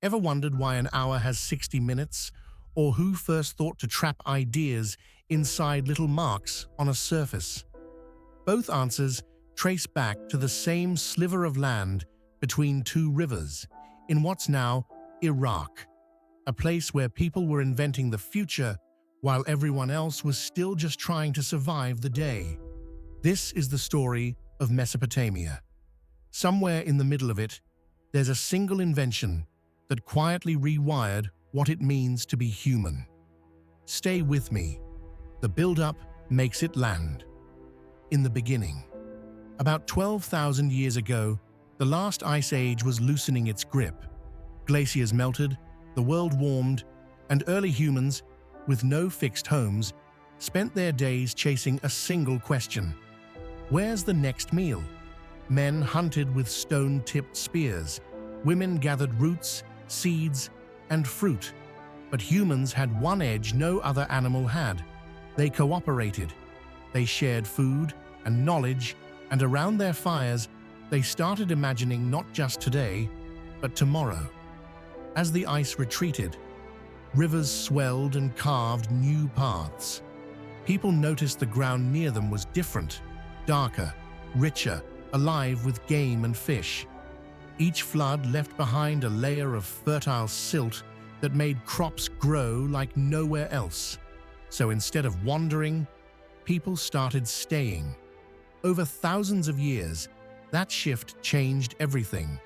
Ever wondered why an hour has 60 minutes? Or who first thought to trap ideas inside little marks on a surface? Both answers trace back to the same sliver of land between two rivers in what's now Iraq, a place where people were inventing the future while everyone else was still just trying to survive the day. This is the story of Mesopotamia. Somewhere in the middle of it, there's a single invention that quietly rewired what it means to be human. Stay with me. The build-up makes it land. In the beginning, about 12,000 years ago, the last ice age was loosening its grip. Glaciers melted, the world warmed, and early humans, with no fixed homes, spent their days chasing a single question: where's the next meal? Men hunted with stone-tipped spears. Women gathered roots, seeds, and fruit. But humans had one edge no other animal had. They cooperated. They shared food and knowledge, and around their fires, they started imagining not just today, but tomorrow. As the ice retreated, rivers swelled and carved new paths. People noticed the ground near them was different, darker, richer, alive with game and fish. Each flood left behind a layer of fertile silt that made crops grow like nowhere else. So instead of wandering, people started staying. Over thousands of years, that shift changed everything.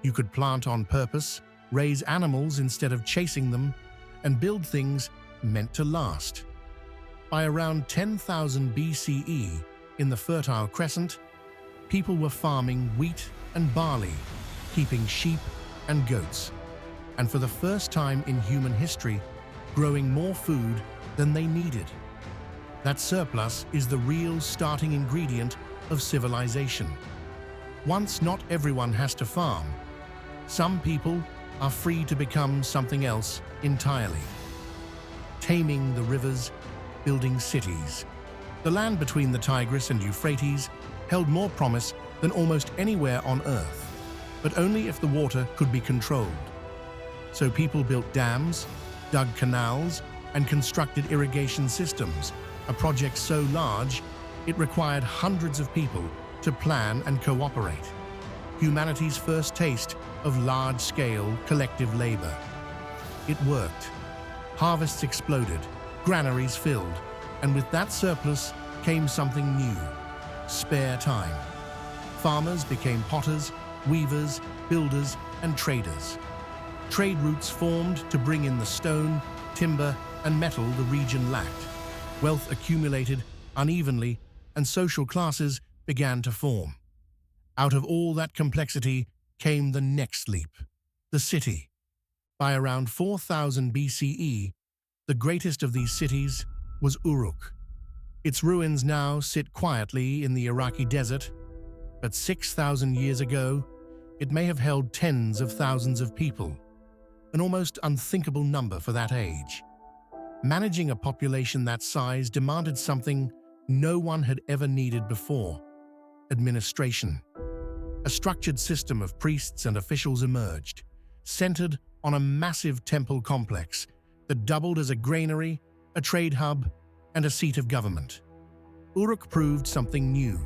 You could plant on purpose, raise animals instead of chasing them, and build things meant to last. By around 10,000 BCE, in the Fertile Crescent, people were farming wheat and barley, keeping sheep and goats, and for the first time in human history, growing more food than they needed. That surplus is the real starting ingredient of civilization. Once not everyone has to farm, some people are free to become something else entirely. Taming the rivers, building cities. The land between the Tigris and Euphrates held more promise than almost anywhere on Earth, but only if the water could be controlled. So people built dams, dug canals, and constructed irrigation systems, a project so large it required hundreds of people to plan and cooperate. Humanity's first taste of large-scale collective labor. It worked. Harvests exploded, granaries filled, and with that surplus came something new: spare time. Farmers became potters, weavers, builders, and traders. Trade routes formed to bring in the stone, timber, and metal the region lacked. Wealth accumulated unevenly, and social classes began to form. Out of all that complexity came the next leap: the city. By around 4000 BCE, the greatest of these cities was Uruk. Its ruins now sit quietly in the Iraqi desert, but 6,000 years ago, it may have held tens of thousands of people, an almost unthinkable number for that age. Managing a population that size demanded something no one had ever needed before: administration. A structured system of priests and officials emerged, centered on a massive temple complex that doubled as a granary, a trade hub, and a seat of government. Uruk proved something new: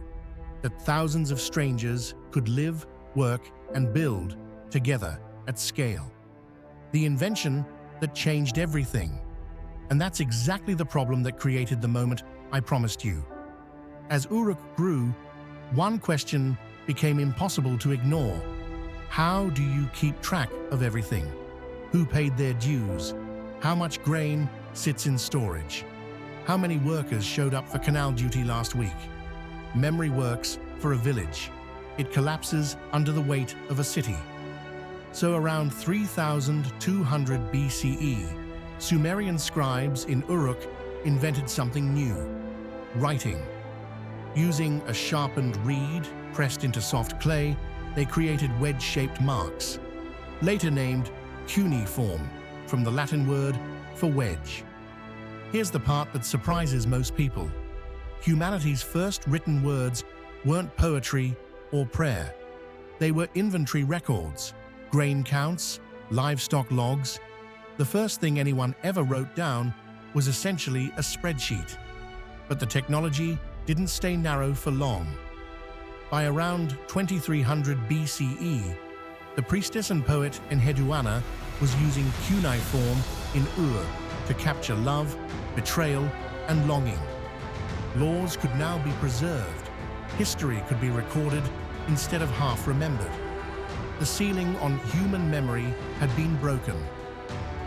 that thousands of strangers could live, work, and build together at scale. The invention that changed everything. And that's exactly the problem that created the moment I promised you. As Uruk grew, one question became impossible to ignore. How do you keep track of everything? Who paid their dues? How much grain sits in storage? How many workers showed up for canal duty last week? Memory works for a village. It collapses under the weight of a city. So around 3200 BCE, Sumerian scribes in Uruk invented something new: writing. Using a sharpened reed pressed into soft clay, they created wedge-shaped marks, later named cuneiform, from the Latin word for wedge. Here's the part that surprises most people. Humanity's first written words weren't poetry or prayer. They were inventory records, grain counts, livestock logs. The first thing anyone ever wrote down was essentially a spreadsheet. But the technology didn't stay narrow for long. By around 2300 BCE, the priestess and poet Enheduanna was using cuneiform in Ur to capture love, betrayal, and longing. Laws could now be preserved. History could be recorded instead of half remembered. The ceiling on human memory had been broken.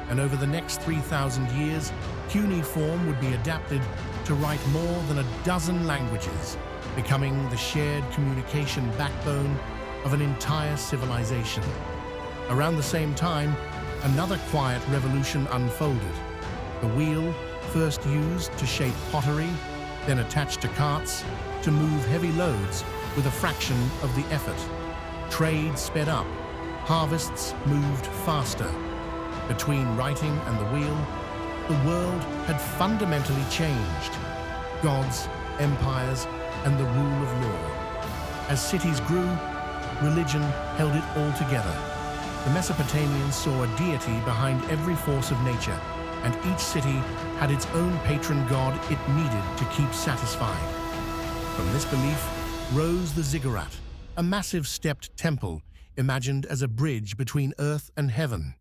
And over the next 3,000 years, cuneiform would be adapted to write more than a dozen languages, becoming the shared communication backbone of an entire civilization. Around the same time, another quiet revolution unfolded. The wheel, first used to shape pottery, then attached to carts to move heavy loads with a fraction of the effort. Trade sped up. Harvests moved faster. Between writing and the wheel, the world had fundamentally changed. Gods, empires, and the rule of law. As cities grew, religion held it all together. The Mesopotamians saw a deity behind every force of nature, and each city had its own patron god it needed to keep satisfied. From this belief rose the ziggurat, a massive stepped temple imagined as a bridge between earth and heaven,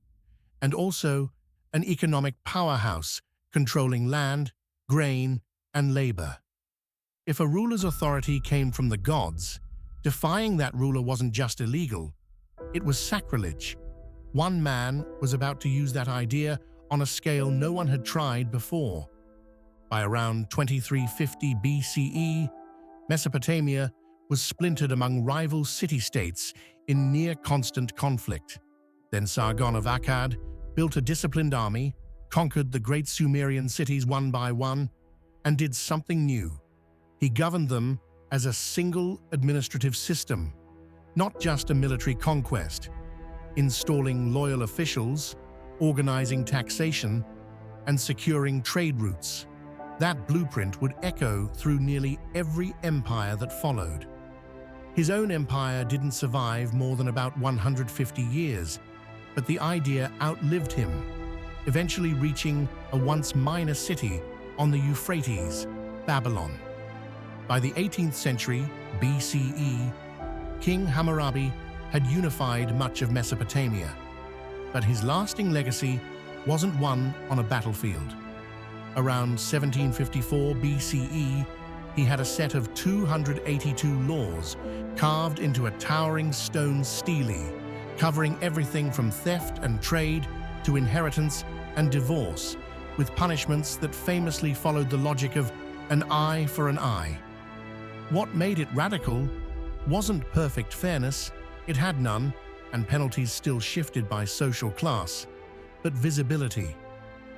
and also an economic powerhouse controlling land, grain, and labor. If a ruler's authority came from the gods, defying that ruler wasn't just illegal, it was sacrilege. One man was about to use that idea on a scale no one had tried before. By around 2350 BCE, Mesopotamia was splintered among rival city-states in near-constant conflict. Then Sargon of Akkad built a disciplined army, conquered the great Sumerian cities one by one, and did something new. He governed them as a single administrative system, not just a military conquest, installing loyal officials, organizing taxation, and securing trade routes. That blueprint would echo through nearly every empire that followed. His own empire didn't survive more than about 150 years, but the idea outlived him, eventually reaching a once minor city on the Euphrates, Babylon. By the 18th century BCE, King Hammurabi had unified much of Mesopotamia, but his lasting legacy wasn't won on a battlefield. Around 1754 BCE, he had a set of 282 laws carved into a towering stone stele, covering everything from theft and trade to inheritance and divorce, with punishments that famously followed the logic of an eye for an eye. What made it radical wasn't perfect fairness, it had none, and penalties still shifted by social class, but visibility.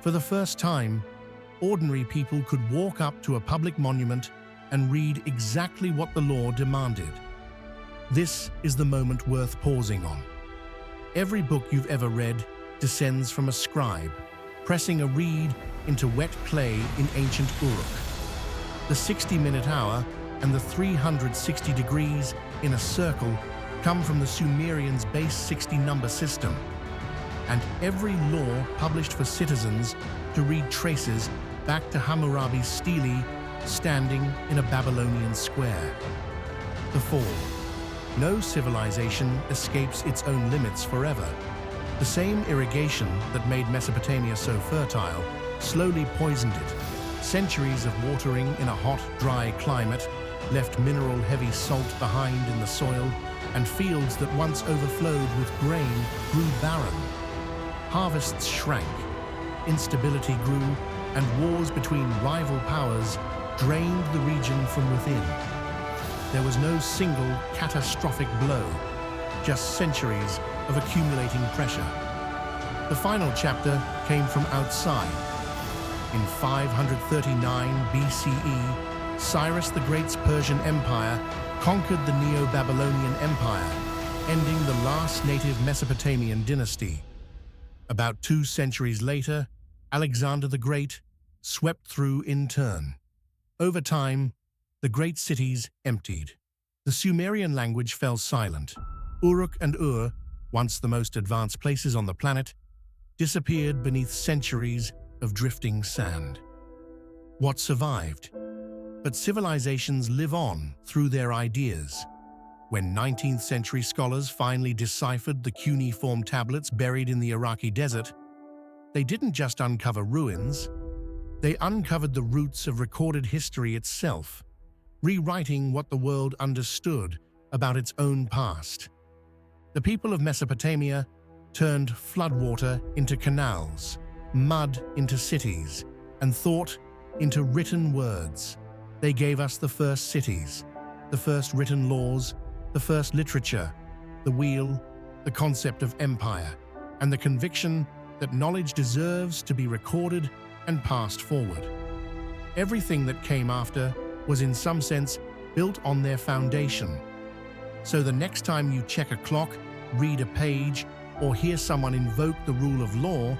For the first time, ordinary people could walk up to a public monument and read exactly what the law demanded. This is the moment worth pausing on. Every book you've ever read descends from a scribe, pressing a reed into wet clay in ancient Uruk. The 60-minute hour and the 360 degrees in a circle come from the Sumerians' base 60 number system, and every law published for citizens to read traces back to Hammurabi's stele standing in a Babylonian square. The fall. No civilization escapes its own limits forever. The same irrigation that made Mesopotamia so fertile slowly poisoned it. Centuries of watering in a hot, dry climate left mineral-heavy salt behind in the soil, and fields that once overflowed with grain grew barren. Harvests shrank, instability grew, and wars between rival powers drained the region from within. There was no single catastrophic blow, just centuries of accumulating pressure. The final chapter came from outside. In 539 BCE, Cyrus the Great's Persian Empire conquered the Neo-Babylonian Empire, ending the last native Mesopotamian dynasty. About 2 centuries later, Alexander the Great swept through in turn. Over time, the great cities emptied. The Sumerian language fell silent. Uruk and Ur once the most advanced places on the planet, disappeared beneath centuries of drifting sand. What survived? But civilizations live on through their ideas. When 19th century scholars finally deciphered the cuneiform tablets buried in the Iraqi desert, they didn't just uncover ruins, they uncovered the roots of recorded history itself, rewriting what the world understood about its own past. The people of Mesopotamia turned floodwater into canals, mud into cities, and thought into written words. They gave us the first cities, the first written laws, the first literature, the wheel, the concept of empire, and the conviction that knowledge deserves to be recorded and passed forward. Everything that came after was in some sense built on their foundation. So the next time you check a clock, read a page, or hear someone invoke the rule of law,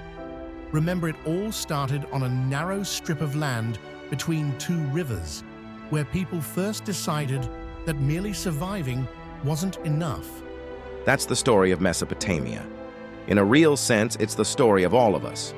remember it all started on a narrow strip of land between two rivers, where people first decided that merely surviving wasn't enough. That's the story of Mesopotamia. In a real sense, it's the story of all of us.